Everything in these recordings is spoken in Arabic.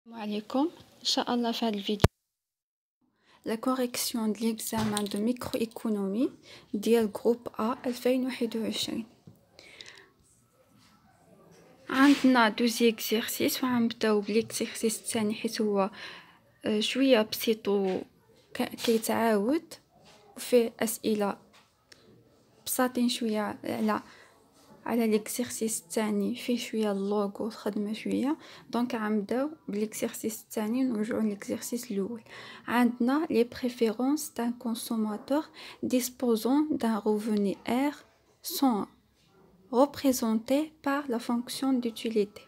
السلام عليكم. ان شاء الله في هذا الفيديو لا كوريكسيون ديال ليكزامان دو ميكرو ايكونومي ديال جروب ا 2021. عندنا دوزي اكزرسيس وغنبداو بالاكزرسيس الثاني حيت هو شويه بسيط و كيتعاود وفيه اسئله بساطين شويه على ليكزرسيس الثاني، فيه شويه اللوغ والخدمه شويه. دونك غنبداو بالاكزرسيس الثاني ونرجعوا للاكزرسيس الاول. عندنا les préférences d'un consommateur disposant d'un revenu R sont représentées par la fonction d'utilité.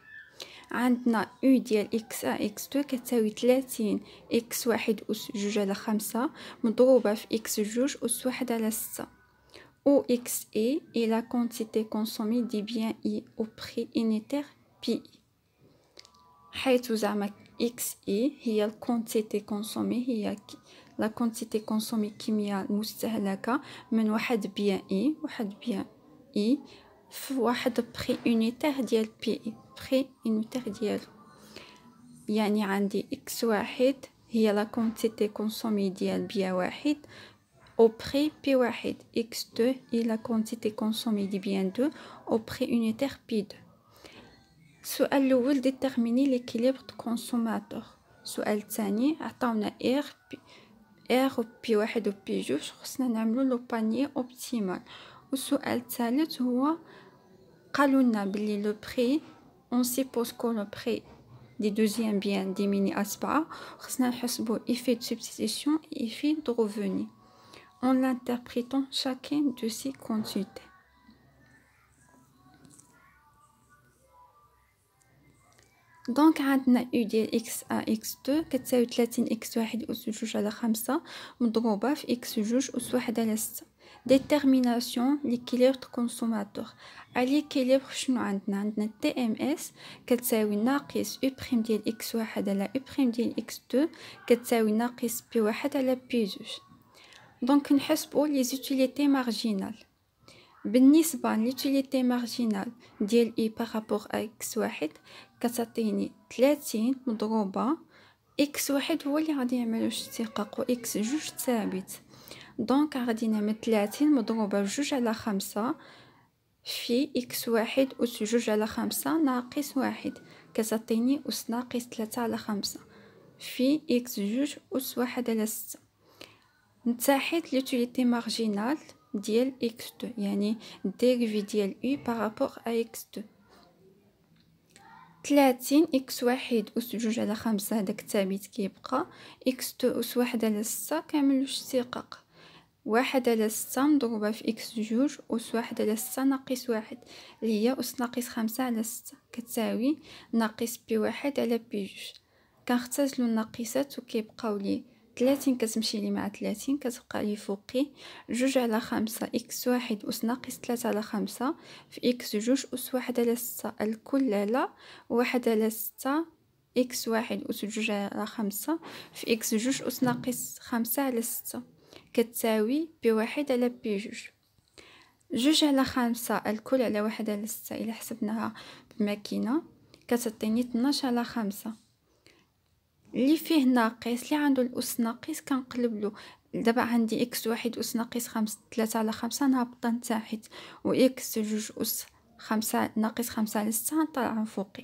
عندنا u ديال x1 x2 كتساوي 30 x1 أس 2 على 5 مضروبة في x2 أس 1 على 6، où XI est la quantité consommée des biens I au prix unitaire PI. حيث زعما XI هي الكونتيتي كونسومي، هي لا كونتيتي كونسومي الكمية المستهلكة من واحد بيان إي، واحد بيان إي في واحد بري unitaire ديال PI، بري unitaire ديالو. يعني عندي X1 هي لا كونتيتي كونسومي ديال بيان واحد au prix P1, X2 est la quantité consommée des biens 2 au prix unitaire P2. السؤال الأول déterminer l'équilibre de consommateur. السؤال الثاني عطاونا R و P1 و P2 خصنا نعملو لو باني اوبتيمال. والسؤال الثالث هو قالوا لنا بلي لو بري on suppose que le prix des deuxième biens diminue à 7، خصنا نحسبو effet de substitution et effet de revenu en l'interprétant chacune de ces quantités. دونك عندنا u ديال x1 x2 كتساوي 30 x1 أس 2 على 5 مضروبة في x2 أس 1 على 6. ديتيرميناسيون ليكيليبر كونسوماتور. ليكيليبر شنو عندنا تي ام اس كتساوي ناقص u بريم ديال x1 على u بريم ديال x2 كتساوي ناقص p1 على p2. دونك نحسبوا لي زوتيليتي مارجينال. بالنسبه لوتيليتي مارجينال ديال اي بارابور ا اكس واحد كتعطيني 30 مضروبه اكس واحد هو اللي غادي يعملو اشتقاق و اكس جوج ثابت. دونك غادي نعمل 30 مضروبه بجوج على 5 في اكس واحد أس جوج على 5 ناقص واحد كتعطيني أس ناقص 3 على 5 في اكس جوج أس 1 على 6. نتاحت لوتيليتي مارجينال ديال x2 يعني الديريفي ديال u بارابور ا x2. 30 x1 أس 2 على 5 هداك الثابت كيبقى، x2 أس 1 على 6 كنعملو اشتقاق 1 على 6 مضروبة في x2 أس 1 على 6 ناقص 1 اللي هي أس ناقص 5 على 6 كتساوي ناقص p1 على p2. كنختزلو الناقصات وكيبقاو لي 30 كتمشي لي مع 30 كتبقى لي فوقي 2 على 5 x1 أس ناقص 3 على 5 في x2 أس 1 على 6 الكل على 1 على 6 x1 أس 2 على 5 في x2 أس ناقص 5 على 6 كتساوي p1 على p2. 2 على 5 الكل على 1 على 6 إلا حسبناها بماكينة كتعطيني 12 على 5. اللي فيه ناقص اللي عنده الأس ناقص كنقلب له. دابا عندي x1 أس ناقص 3 على 5 نهبطها لتحت و x2 أس 5 ناقص 5 على 6 نطلعهم فوقي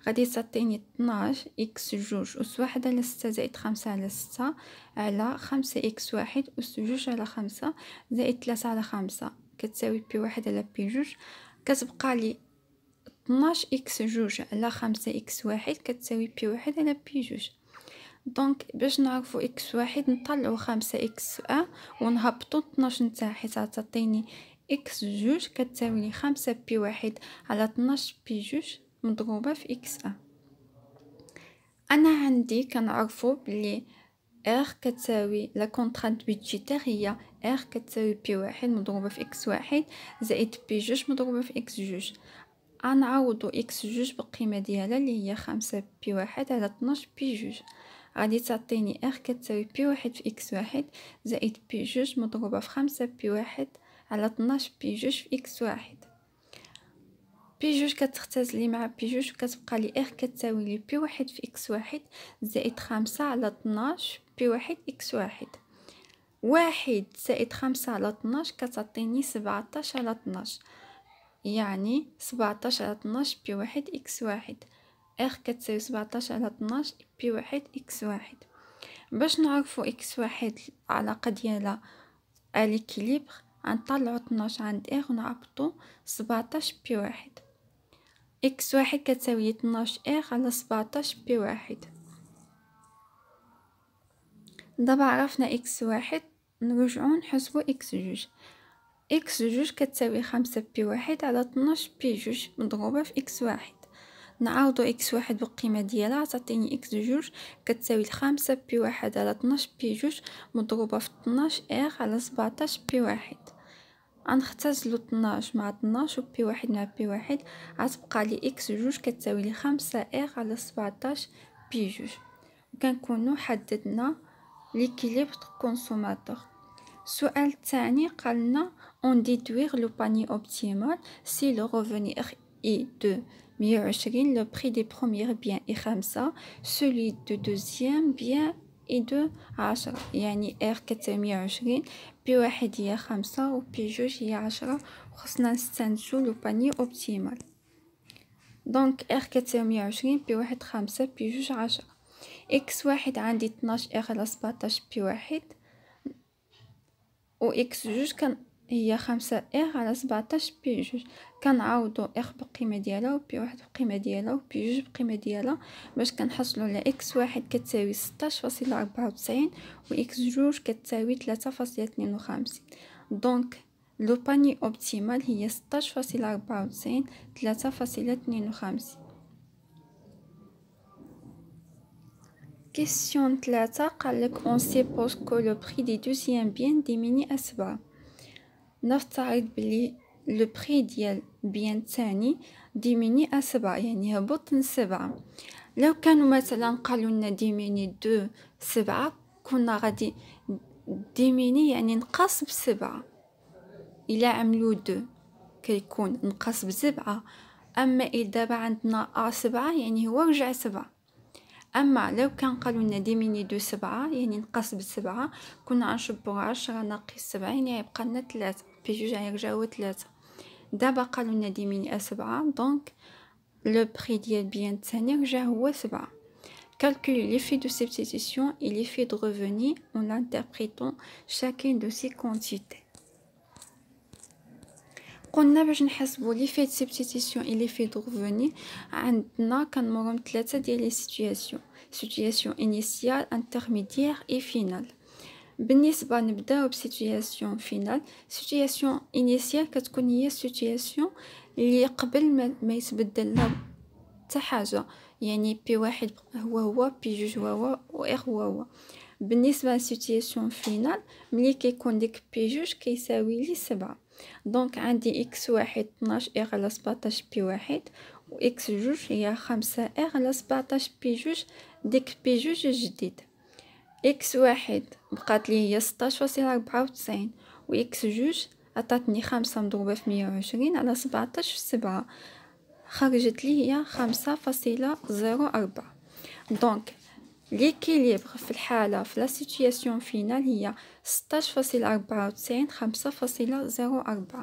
غادي تعطيني 12 x2 أس 1 على 6 زائد 5 على 6 على 5 x1 أس 2 على 5 زائد 3 على 5 كتساوي p1 على p2. كتبقى لي 12 x2 على 5 x1 كتساوي p1 على p2. دونك باش نعرفوا x1 نطلعوا 5 x1 ونهبطوا 12 نتاعي تعطيني x2 كتساوي لي 5 p1 على 12 p2 مضروبه في x1. انا عندي كنعرفوا بلي r كتساوي لا كونطرانت بيدجيتير هي r كتساوي p1 مضروبه في x1 زائد p2 مضروبه في x2. غنعوضوا x2 بالقيمه ديالها اللي هي 5 p1 على 12 p2 غادي تعطيني r كتساوي p1 في x1 زائد p2 مضروبه في 5 p1 على 12 p2 في x1. بي جوج كتختزلي مع بي جوج وكتبقى لي ار كتساوي لي بي واحد في اكس واحد زائد 5 على 12 بي واحد اكس واحد. واحد زائد 5 على 12 كتعطيني 17 على 12، يعني 17 على 12 بي واحد اكس واحد. ار كتساوي 17 على 12 بي واحد اكس واحد. باش نعرفو اكس واحد العلاقة ديالها اليكيليبر غنطلعو 12 عند ار ونعبطو 17 بي واحد. اكس واحد كتساوي 12 ار على 17 بي واحد. دابا عرفنا اكس واحد، نرجعو نحسبو اكس جوج. اكس جوج كتساوي 5 بي واحد على 12 بي جوج مضروبة في اكس واحد. نعوضو اكس واحد بالقيمة ديالها تعطيني اكس جوج كتساوي 5 بي واحد على 12 بي جوج مضروبة في 12 ار على 17 بي واحد. غنختزلو 12 مع 12 و بي واحد مع بي واحد، غتبقى لي اكس جوج كتساوي لي 5 ار على 17 بي جوج. وكنكونو حددنا ليكيليبر كونسوماتور. السؤال الثاني قالنا on déduire le panier optimal si le revenu est de 120, le prix des premiers biens est 5, celui du deuxième bien est de 10. يعني R كتساوي 120 بي واحد هي 5 و بي جوج هي 10، وخصنا نستنتجو لو باني اوبتيمال. دونك R كتساوي 120 بي واحد 5 بي جوج 10. اكس واحد عندي 12 R على 17 بي واحد، و اكس جوج كان هي 5 ار على 17 بي جوج. كنعوضو ار بالقيمه ديالها و بي واحد بالقيمه ديالها و بي جوج بالقيمه ديالها باش كنحصلوا على اكس واحد كتساوي 16.94 و اكس جوج كتساوي 3.52. دونك لو باني اوبتيمال هي 16.94 3.52. Question 3 قالك on suppose que le prix des deuxième bien diminue à 7. نفترض بلي لو بري ديال بيان الثاني ديميني ا 7، يعني هبط من 7. لو كانوا مثلا قالوا لنا ديميني دو 7 كنا غادي ديميني يعني نقص ب7. الا عملوا دو كيكون نقص ب7، اما اذا دابا عندنا ا 7 يعني هو رجع 7. اما لو كان قالوا لنا ديميني دو 7 يعني نقص ب7 كنا غنشبو 10 ناقص 7 يعني يبقى لنا 3 بي جوج غيرجعوا 3. دابا قالوا لنا ديميني ا 7 دونك لو بري ديال بيان الثاني رجع هو 7. Calculer l'effet de substitution et l'effet de revenu en interprétant chacune de ces quantités. قلنا باش نحسبوا ليفي دو سبستيتيسيون اي ليفي دو ريفوني عندنا كنمروا من 3 ديال لي سيتوياسيون انيسيال انترميديير اي فينال. بالنسبه نبداو بسيتوياسيون فينال. سيتوياسيون انيسيال كتكون هي السيتوياسيون اللي قبل ما يتبدل لها حتى حاجه، يعني بي واحد هو بي جوج هو و ار هو. بالنسبه للسيتوياسيون فينال ملي كيكون ديك بي جوج كيساوي لي 7. دونك عندي اكس واحد 12 ار على 17 بي واحد و اكس جوج هي 5 ار على 17 بي جوج. ديك بي جوج الجديد اكس واحد بقات لي هي 16.94 و اكس جوج عطاتني 5 مضروبه في 120 على 17 في 7 خرجت لي هي 5.04. دونك ليكيليبر في الحالة في لا سيتوياسيون فينال هي 16.94 5.04.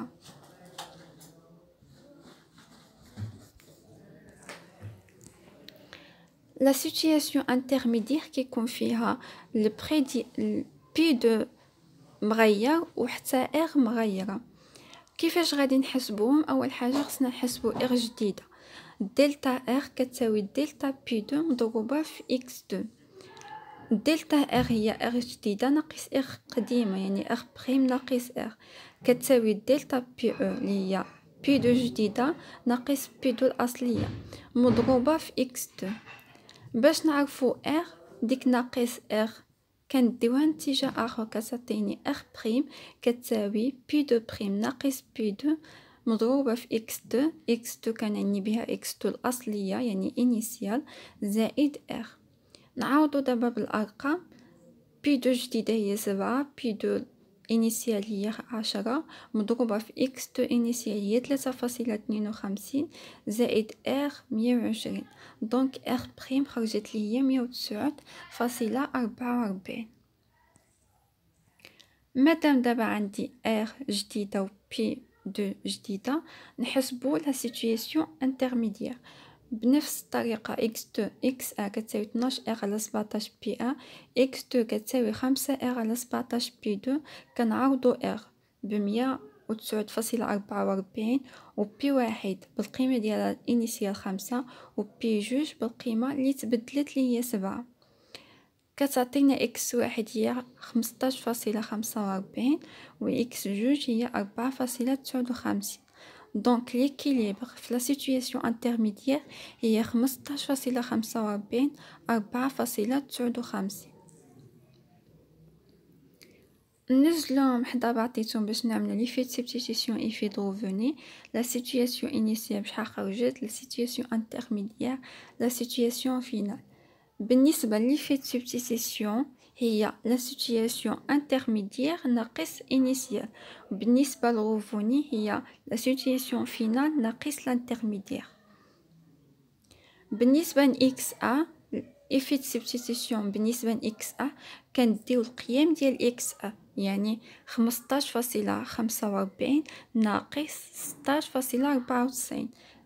لا سيتوياسيون انترميديير كيكون فيها البري بي دو مغير وحتى ار مغيره. كيفاش غادي نحسبوهم؟ اول حاجه خصنا نحسبوا ار جديده. دلتا ار كتساوي دلتا بي 2 مضروبه في اكس 2. دلتا ار هي ار جديده ناقص ار قديمه، يعني ار بريم ناقص ار كتساوي دلتا بي او اللي هي بي 2 جديده ناقص بي 2 الاصليه مضروبه في اكس 2. باش نعرفو ار ديك ناقص ار كنديوها نتيجه اخر كتعطيني ار بريم كتساوي بي 2 بريم ناقص بي 2 مضروبه في اكس 2. اكس 2 كنعني بها اكس 2 الاصليه يعني انيسيال زائد ار. نعوضو دابا بالارقام. بي 2 جديده هي 7، بي 2 إنيسيال هي 10 مضروبة في إكس 2 إنيسيال هي 3.52 زائد إر 120. دونك إر بريم خرجت لي هي 109.44. مادام دابا عندي إر جديدة و بي دو جديدة، نحسبو لا سيتوياسيون انترميديير بنفس الطريقة. x2 x1 كتساوي 12 r على 17 p1 x2 كتساوي 5 r على 17 p2. كنعوضو r ب109.44 و p1 بالقيمة ديالها الانيسيال 5 و p2 بالقيمة اللي تبدلت لي هي 7. كتعطينا x1 هي 15.45 و x2 هي 4.59. دونك ليكيليبر في لا سيتوياسيون انترميديير هي 15.45 4.59. نزلهم حدا بعطيتهم باش نعملو لي في سبستيتيسيون اي في دروفوني. لا سيتوياسيون انيسيال بشحال خرجت، لا سيتوياسيون انترميديير، لا سيتوياسيون فينال. بالنسبة لي في سبستيتيسيون هي لا سيتوياسيون انترميديير ناقص انيسيال، بالنسبة للغوفوني هي لا سيتوياسيون فينال ناقص الانترميديير. بالنسبة ل x1 إفيت سبستيتيسيون بالنسبة ل x1 كنديو القيم ديال x1 يعني 15.45 ناقص 16.94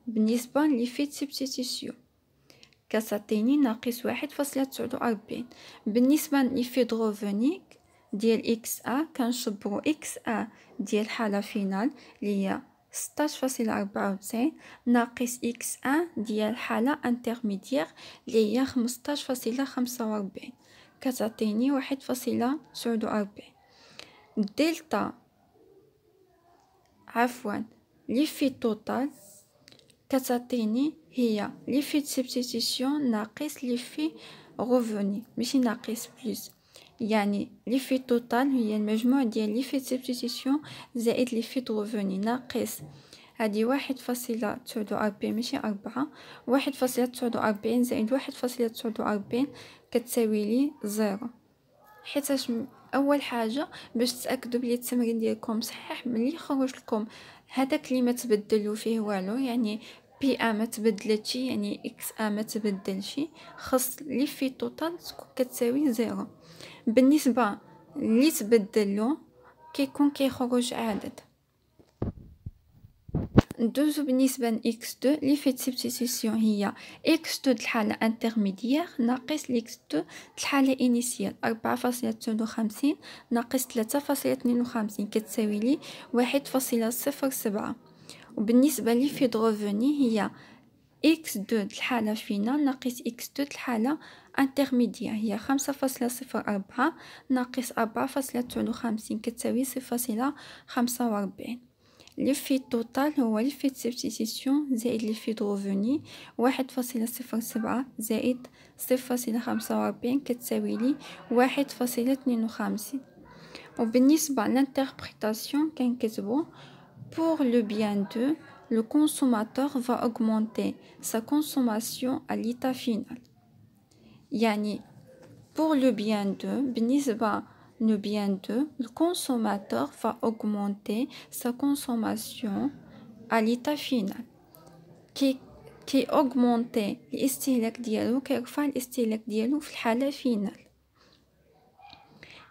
بالنسبة لإفيت سبستيتيسيون كتعطيني ناقص 1.49. بالنسبة لإفي دروفونيك ديال x1 كنشبرو x1 ديال حالة فينال اللي هي 16.94 ناقص x1 ديال حالة انترميديير اللي هي 15.45 كتعطيني 1.49. دلتا ليفي توتال كتعطيني هي ليفي سبستيتيسيون ناقص ليفي غوفوني ماشي ناقص بلس، يعني ليفي توتال هي المجموع ديال ليفي سبستيتيسيون زائد ليفي غوفوني ناقص هادي 1.49 ماشي 4 1.49 زائد 1.49 كتساوي لي 0. حيتاش اول حاجه باش تاكدوا بلي التمرين ديالكم صحيح ملي يخرج لكم هذاك اللي ما تبدلوا فيه والو يعني بي ا ما تبدلتش يعني اكس ا ما تبدلش، خاص لي في توتال تكون كتساوي 0. بالنسبه اللي تبدلوا كيكون كيخرج عدد. ندوزو بالنسبة ل x2 لي في سبستيتيسيون هي x2 الحالة انترميديير ناقص x2 الحالة انيسيال 4.52 ناقص 3.52 كتساوي لي 1.07. وبالنسبة لي في دروفوني هي x2 الحالة فينال ناقص x2 الحالة انترميديير هي 5.04 ناقص 4.53 كتساوي 0.45. ليفي توتال هو ليفي سبستيتيسيون زائد ليفي دروفوني 1.07 زائد 0.45 كتساوي لي 1.52. وبالنسبة للانتربريتاسيون كنكتبو pour le bien de le consommateur va augmenter sa consommation à l'état final. يعني pour le bien de بالنسبة le bien de le consommateur va augmenter sa consommation à l'état final. كي augmenter الاستهلاك ديالو كيرفع الاستهلاك ديالو في الحالة فينال.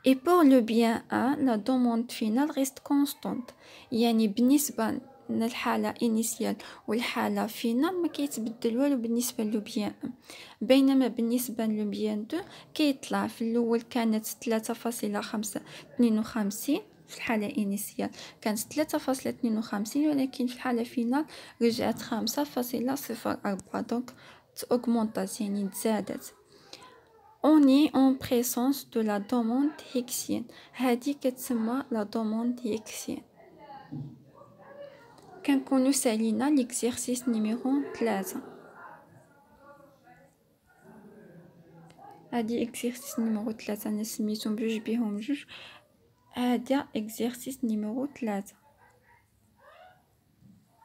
Et pour le bien 1 la demande finale reste constante. يعني بالنسبة للحالة initial والحالة فينال ما كيتبدل والو بالنسبة لو بيان 1، بينما بالنسبة لو بيان 2 كيطلع في الأول كانت 3.52 في الحالة initial كانت 3.52 ولكن في الحالة فينال رجعت 5.04 دونك تأوغمونطات يعني تزادت. On est en présence de la demande hixienne. هذه كتسمى la demande hixienne. كنكونو سالينا l'exercice نيميرو 3. هادي exercice نيميرو 3 انا سميتهم بجوج بهم جوج. هذا exercice نيميرو 3.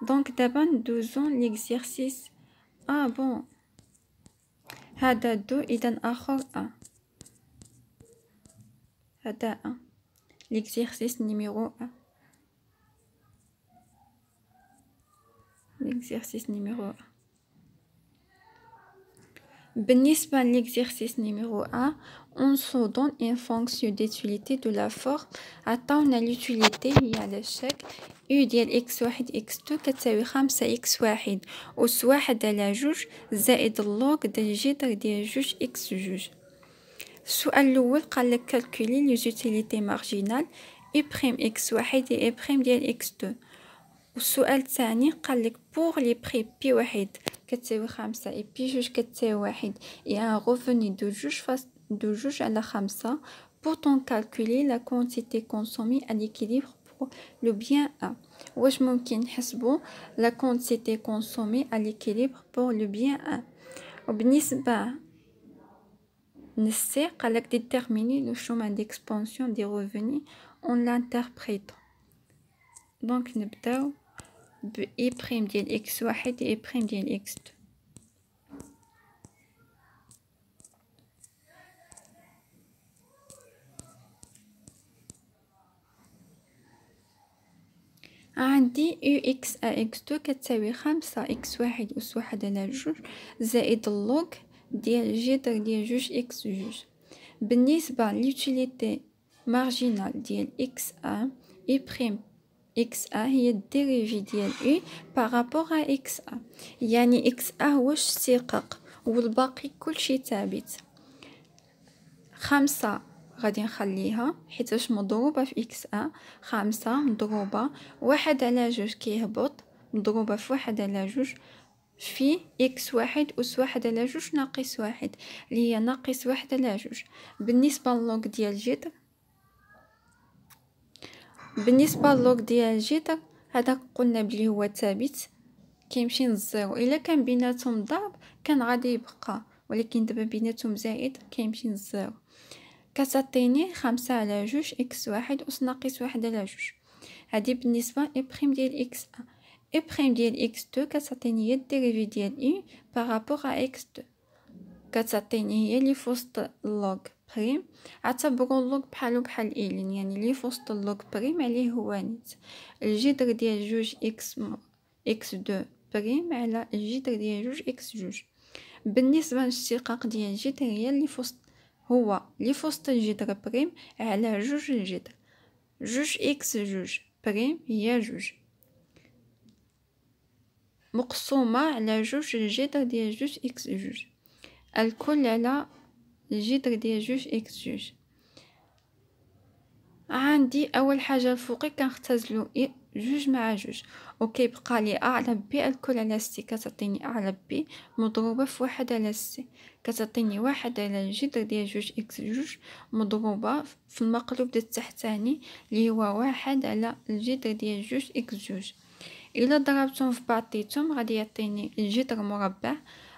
دونك دابا ندوزو l'exercice بون هذا 2 اذا اخر 1 هذا 1. l'exercice numéro 1. L'exercice numéro 1. بالنسبة l'exercice numéro 1, on se donne une fonction d'utilité de la forme. عطاونا l'utilité هي على الشكل u ديال x1 x2 كتساوي 5x1 أس 1 على 2 زائد اللوغ ديال الجذر ديال 2 x2. السؤال الأول قالك كالكولي les utilités marginales u' x1 et u' ديال x2. والسؤال الثاني قالك pour les prix P1 كتساوي 5 et P2 كتساوي 1 et un revenu de 2 على 5 pour calculer la quantité consommée à l'équilibre pour le bien A. واش ممكن نحسبوا la quantité consommée à l'équilibre pour le bien A. وبالنسبة نسي قالك déterminer le chemin d'expansion des revenus en l'interprétant. donc نبداو ب I' ديال x1 et I' ديال x2. عندي ux x2 كتساوي 5 x1 أس 1 على 2 زائد اللوغ ديال الجذر ديال 2 x2. بالنسبة لليوتيليتي مارجينال ديال x1 I' x1 هي الديريفي ديال u بارابور ا x1، يعني x1 هو اشتقاق والباقي كلشي ثابت. 5 غادي نخليها حيتاش مضروبة في x1، 5 مضروبة 1 على 2 كيهبط مضروبة في 1 على 2 في x1 أس 1 على 2 ناقص 1 اللي هي ناقص 1 على 2. بالنسبة للوغ ديال الجذر هذا قلنا بلي هو ثابت كيمشي للزيرو. الا كان بيناتهم ضرب كان غادي يبقى، ولكن دابا بيناتهم زائد كيمشي للزيرو. كتعطيني 5 على 2 x1 أس ناقص 1 على 2. هذه بالنسبة ل ديال x1. ديال x2 كتعطيني هي الديريفي ديال u بارابور ا x2، كتعطيني هي اللي في وسط اللوغ بريم. اعتبروا اللوغ بحالو بحال إلين، يعني اللي في وسط اللوغ بريم عليه هو نيت الجذر ديال 2 x2 بريم على الجذر ديال 2 x2. بالنسبة للاشتقاق ديال الجذر هي اللي في وسط الجذر بريم على 2 الجذر 2 x2 بريم هي 2 مقسومة على 2 الجذر ديال 2 x2 الكل على الجذر ديال 2 x2. عندي اول حاجه الفوقي كنختزلو 2 مع 2 وكيبقى لي ا على بي الكل على سي كتعطيني ا على بي مضروبه في 1 على سي كتعطيني 1 على الجذر ديال 2 x2 مضروبه في المقلوب ديال التحتاني اللي هو 1 على الجذر ديال 2 x2. الا ضربتهم في بعضياتهم غادي يعطيني الجذر مربع.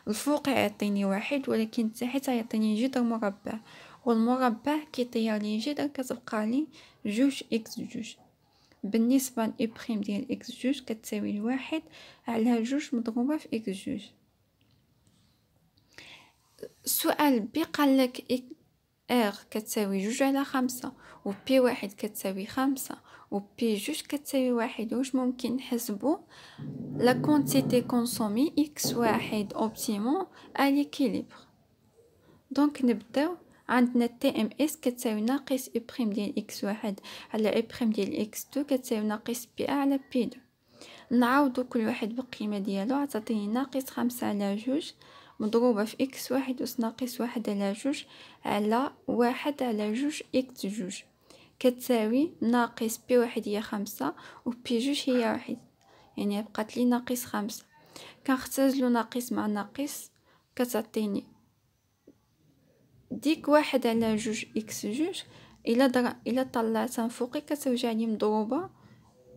الفوق يعطيني 1 ولكن التحت يعطيني جذر مربع، والمربع كيطير لي جذر كتبقى لي 2 x2. بالنسبة ل I' ديال x2 كتساوي 1 على 2 مضروبة في x2. السؤال بي قالك r كتساوي 2 على 5 و P1 كتساوي 5 و P2 كتساوي 1. واش ممكن نحسبو la quantité consommée x1 optimum à l'équilibre. دونك نبداو عندنا TMS كتساوي ناقص I' ديال x1 على I' ديال x2 كتساوي ناقص PA على P2. نعوضو كل واحد بالقيمة ديالو عطاتيني ناقص 5 على 2 مضروبة في x1 أس ناقص 1 على 2 على 1 على 2 x2 كتساوي ناقص P1 هي 5 و P2 هي 1، يعني بقات لي ناقص 5. كنختزلو ناقص مع ناقص كتعطيني ديك 1 على 2 x2 الا طلعتها فوقي كتوجع لي مضروبه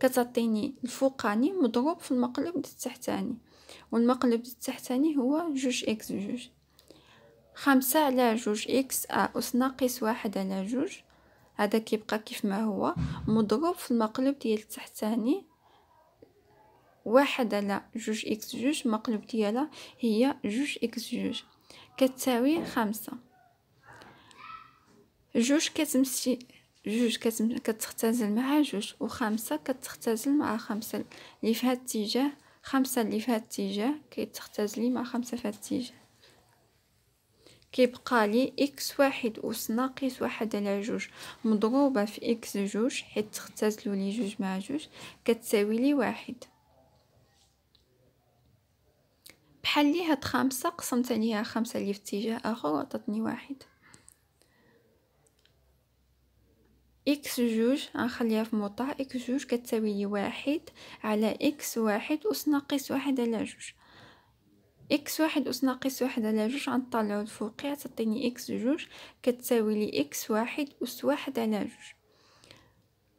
كتعطيني الفوقاني مضروب في المقلوب التحتاني، والمقلوب التحتاني هو 2 x2. 5 على 2 x أس ناقص 1 على 2 هذا كيبقى كيف ما هو مضروب في المقلوب ديال التحتاني 1 على 2 x2 المقلوب ديالها هي 2 x2 كتساوي 5. 2 كتمشي جوج كتختزل مع جوج، وخمسة كتختزل مع خمسة اللي في هاد الاتجاه، خمسة اللي في هاد الاتجاه كيتختزلي مع خمسة في هاد الاتجاه. كيبقى لي إكس واحد أس ناقص واحد على جوج مضروبة في إكس جوج، حيت تختزلو لي جوج مع جوج، كتساوي لي واحد. بحال لي هاد خمسة قسمت عليها خمسة اللي في اتجاه آخر وعطاتني واحد. إكس جوج غنخليها في موطع، إكس جوج كتساوي لي واحد على إكس واحد أس ناقص واحد على جوج. إكس واحد أس ناقص واحد على جوج غنطلعو الفوقية تعطيني إكس جوج كتساوي لي إكس واحد أس واحد على جوج.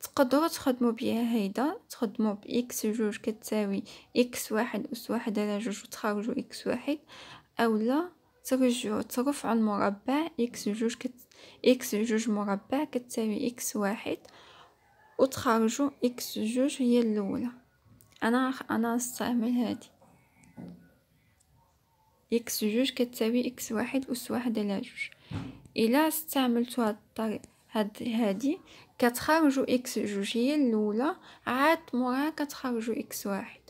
تقدروا تخدموا بها هيدا، تخدموا بإكس جوج كتساوي إكس واحد أس واحد على جوج وتخرجوا إكس واحد، أولا ترفعوا المربع إكس جوج مربع كتساوي إكس واحد وتخرجوا إكس جوج هي الأولى. أنا نستعمل هادي، إكس جوج كتساوي إكس واحد أس واحد على جوج. إلا استعملتو هاد الطريقة هادي كتخرجوا إكس جوج هي الأولى، عاد موراها كتخرجوا إكس واحد.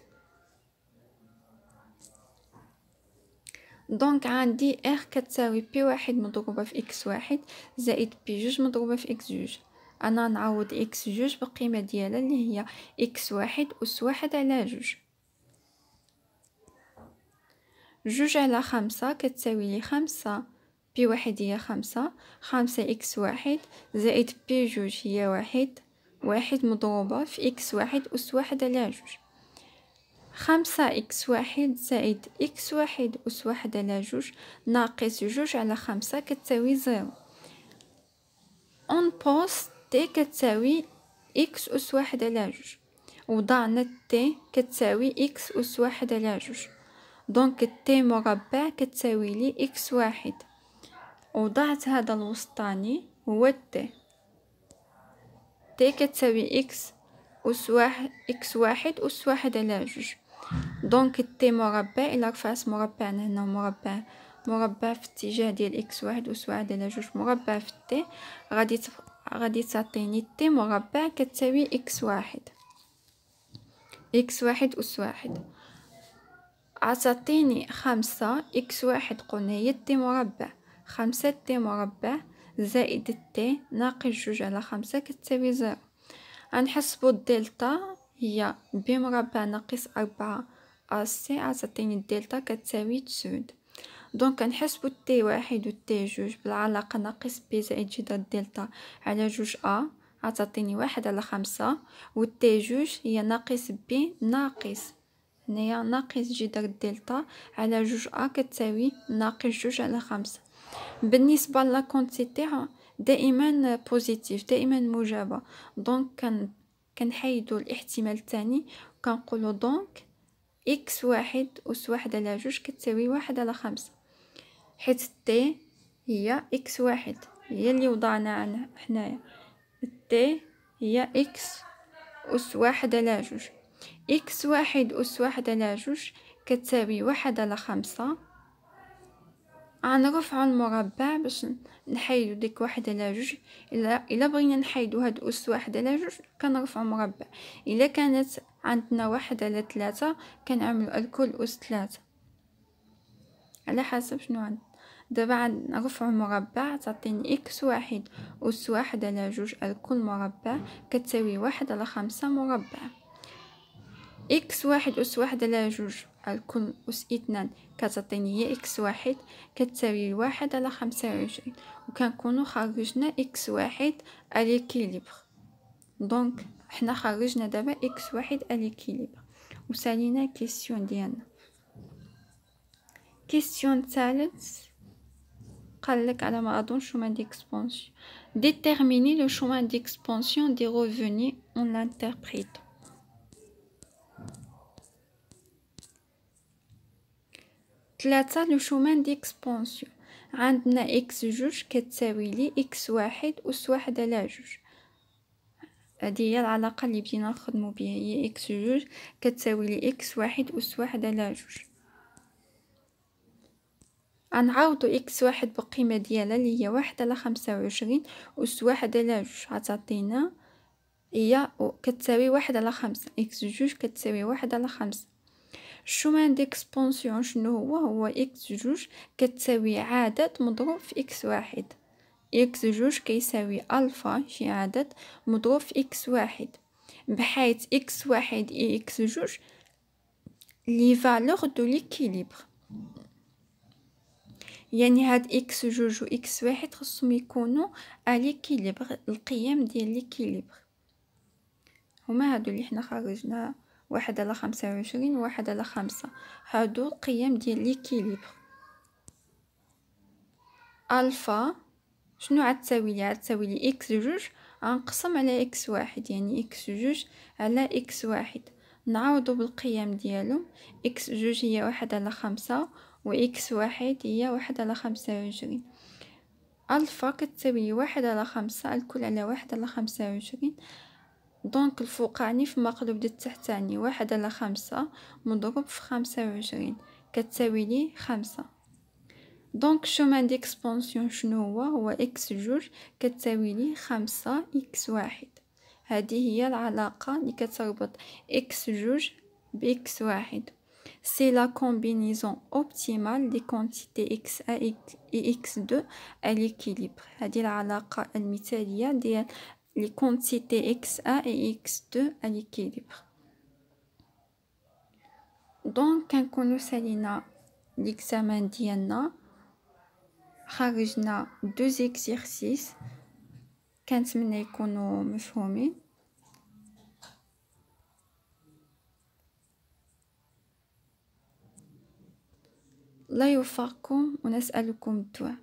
دونك عندي إر كتساوي بي واحد مضروبة في إكس واحد زائد بي جوج مضروبة في إكس جوج. أنا نعوض إكس جوج بالقيمة ديالها اللي هي إكس واحد أس واحد على جوج. جوج على خمسة كتساوي لي خمسة، بي واحد هي خمسة، خمسة إكس واحد زائد بي جوج هي واحد، واحد مضروبة في إكس واحد أس واحد على جوج. خمسة إكس واحد زائد إكس واحد أس واحد على جوج ناقص جوج على خمسة كتساوي زيرو. أون بوست تي كتساوي إكس أس واحد على جوج، وضعنا تي كتساوي إكس أس واحد على جوج. دونك تي مربع كتساوي لي إكس واحد، وضعت هذا الوسطاني هو تي كتساوي إكس واحد أس واحد على جوج. دونك تي مربع، إلا رفعت مربعنا هنا مربع في اتجاه ديال إكس واحد أس واحد على جوج مربع في تي، غادي تعطيني تي مربع كتساوي إكس واحد أس واحد. عطاتيني خمسة إكس واحد قلنا هي تي مربع، خمسة تي مربع زائد تي ناقص جوج على خمسة كتساوي زيرو. غنحسبو الدلتا هي بي مربع ناقص أربعة أسي، عطاتيني الدلتا كتساوي تسعود. دونك كنحسبو تي واحد و تي جوج بالعلاقة ناقص بي زائد جذر الدلتا على جوج عطاتيني واحد على خمسة، و تي جوج هي ناقص بي ناقص هنايا ناقص جذر الدلتا على جوج كتساوي ناقص جوج على خمسة. بالنسبة لا كونتيتي دائما بوزيتيف، دائما موجبة، دونك كنحيدو الاحتمال الثاني وكنقولو دونك إكس واحد أس واحد على جوج كتساوي واحد على خمسة، حيت تي هي إكس واحد هي اللي وضعنا عنها حنايا، تي هي إكس أس واحد على جوج. إكس واحد أس واحد على جوج كتساوي واحد على خمسة. غنرفعو المربع باش نحيدو ديك واحد على جوج. إلا بغينا نحيدو هاد أس واحد على جوج كنرفعو مربع، إلا كانت عندنا واحد على ثلاثة كنعملو الكل أس ثلاثة على حسب شنو عندنا. دابا نرفعو المربع تعطيني إكس واحد أس واحد على جوج الكل مربع كتساوي واحد على خمسة مربع. إكس واحد أس واحد على جوج الكل أس اثنان كتعطيني هي إكس واحد كتساوي واحد على خمسة وعشرين، وكنكونو خرجنا إكس واحد أليكيليبر. دونك حنا خرجنا دابا إكس واحد أليكيليبر، وسالينا كيسيون ديالنا. كيسيون ثالث قالك على ما أظن chemin d'expansion. Déterminer le chemin d'expansion des revenus en l'interprétant. ثلاثة لو شومان ديكسبونسيون. عندنا إكس جوج كتساوي لي إكس واحد أس واحد على جوج، هادي هي العلاقة اللي بدينا نخدمو بها، هي إكس جوج كتساوي لي إكس واحد أس واحد على جوج. غنعوضو إكس واحد بالقيمة ديالها اللي هي 1/25 أس 1/2 غتعطينا هي كتساوي 1/5. إكس جوج كتساوي 1/5. الشومان ديكسبونسيون شنو هو إكس جوج كتساوي عدد مضروب في إكس واحد. إكس جوج كيساوي ألفا شي عدد مضروب في إكس واحد، بحيث إكس واحد إي إكس جوج لي فالور دو ليكيليبر. يعني هاد إكس جوج و إكس واحد خصهم يكونوا أليكيليبر، القيم ديال ليكيليبر هما هادو اللي حنا خرجنا 1/25 و 1/5. هادو القيم ديال ليكيليبر. ألفا شنو عتساوي لي؟ عتساوي لي إكس جوج غنقسم على إكس واحد، يعني إكس جوج على إكس واحد. نعوضو بالقيم ديالهم. إكس جوج هي 1/5 و إكس واحد هي 1/25. ألفا كتساوي لي 1/5 الكل على 1/25. دونك الفوقاني في مقلوب التحتاني 1/5 مضروب في 25 كتساوي لي 5. دونك الشومان ديكسبونسيون شنو هو إكس جوج كتساوي لي 5 إكس واحد. هذه هي العلاقة اللي كتربط إكس جوج بإكس واحد. C'est la combinaison optimale des quantités x1 et x2 à l'équilibre. هذه العلاقة المثالية ديال les quantités x1 et x2 à l'équilibre. دونك كنكونو سالينا ليكزامان ديالنا، خرجنا 2 زيكزيرسيس، كنتمنى يكونوا مفهومين. الله يوفقكم ونسألكم الدعاء.